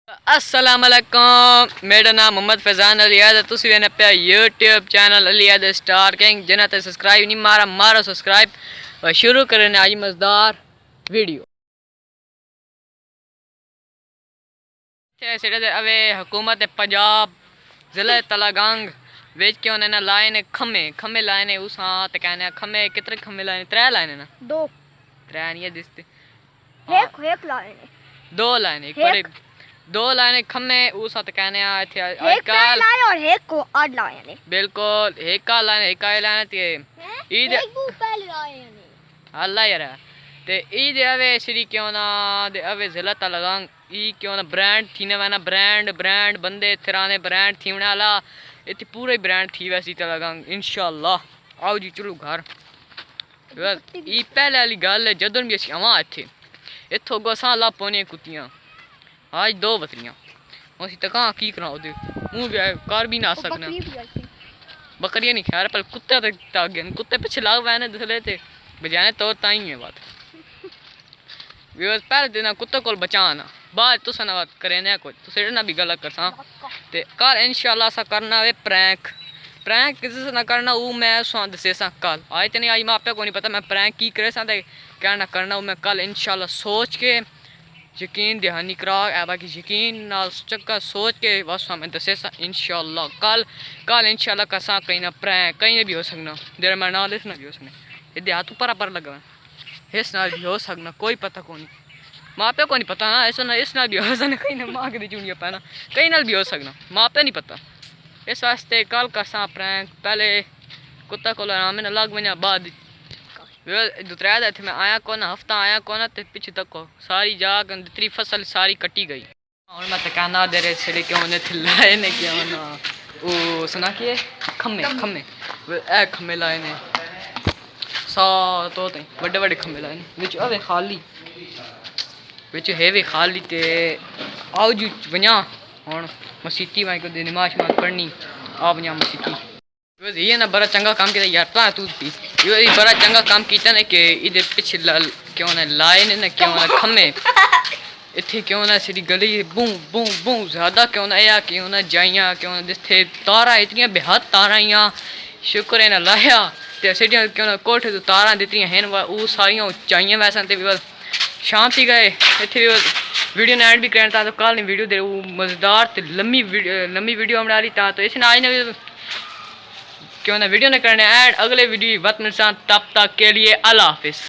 अस्सलाम वालेकुम, मेरा नाम मोहम्मद फैजान अलियाद है। तुसी वेने पे यूट्यूब चैनल अलियाद स्टार किंग जिन्हें ते सब्सक्राइब नहीं मारा मारो सब्सक्राइब और शुरू करने आज मज़ेदार वीडियो। अवे हुकूमत पंजाब जिले तलागंग वेच के उन्हें लाए ने खम्मे खम्मे लाए ने उस हाँ ते कहने खम्मे कितने खम्मे लाए ने? 3 लाए ने ना? 2 3 नहीं है दिसते एक लाए ने 2 लाए ने एक पर 2 लाने खम्मे उस साथ कहने थे आजकल लाए और एक को 8 लाए ने बिल्कुल एक का लाने एक का लाने थे ईद एक को पहले लाए ने अल्लाह यार ते ईद आवे श्री क्यों ना दे आवे जिला तलागंग ई क्यों ना ब्रांड थी ना वना ब्रांड बंदे थिराने ब्रांड थी वाला इतनी पूरे ब्रांड थी वैसी तलागंग इंशाल्लाह। आओ जी चलो घर ई पहले वाली गल है जदों भी असीं आवां इत्थों गसां ला पौने कुत्तियां आज 2 बकरियां उसी तक की कराओ दे मुंह भी कर भी ना सकना बकरियां नहीं खैर पर कुत्ते तक तागे कुत्ते पीछे लाग वैने दूसरे थे बजाने तो ताई है बात व्यूअर्स पहले दिन कुत्ते को बचाना बाद तुस ना बात करे ना कुछ तुस ना भी गलत करसा ते कल इंशाल्लाह सा करना वे प्रैंक किसी ना करना वो मैं सुन दसे सा कल आज तो नहीं आज मापे को नहीं पता मैं प्रैंक की करे सा क्या ना करना वो मैं कल इंशाल्लाह सोच के यकीन दहानी करा बाकी यकीन नाल चक्का सोच के बस हमें दसे इंशाल्लाह कल इंशाल्लाह कसा कहीं ना प्रैंक कहीं भी हो सकना देर मैं नाल इसना भी हो सकना ये हाथ ऊपर लगा इस नाल भी हो सकना कोई पता को नहीं मापे को नहीं पता ना इस नाल भी हो सकना कहीं ना माँ के चूड़ियाँ पहना कहीं नाल भी हो सकना मापे नहीं पता इस वास्ते कल कसा प्रैंक पहले कुत्ता को आराम ना लग वना बाद 2-3 दिन मैं आया कौन हफ्ता आया कौन तो पिछे तक सारी जाग जितनी फसल सारी कटी गई और मैं तो कहना दे रहे छे क्यों ने लाए ने क्यों ना वो सुना कि खम्मे ए खम्मे लाए ने सा तो बड़े खम्मे लाए ने विच अवे खाली विच हेवे खाली ते आओ जी वना हुन मसीती मैं को नमाज पढ़नी आ वना मसीती ये ना बड़ा चंगा काम किया यार पा तू भी ये बड़ा चंगा काम किया ने कि इधर पीछे क्यों ना लाए ने ना क्यों ना खम्मे इतने क्यों ना सिरी गली बूं बूं बूं ज़्यादा क्यों ना या क्यों ना जाइया क्यों ना जिथे तारा इतनी बेहद तारा या शुक्र है ना लाया ते सीढ़ियां क्यों ना कोठे तो तारा दित्ती हैं वो सारियां उचाइयां वैसे ते भी शाम थी गए इतने वीडियो ने एंड भी करना तो कल वीडियो दे मज़ेदार ते लम्मी वीडियो बना रही तो इस आज ने क्यों ना वीडियो ने करने एंड अगले वीडियो वक्त मिलता तब तक के लिए अल्लाह हाफिज़।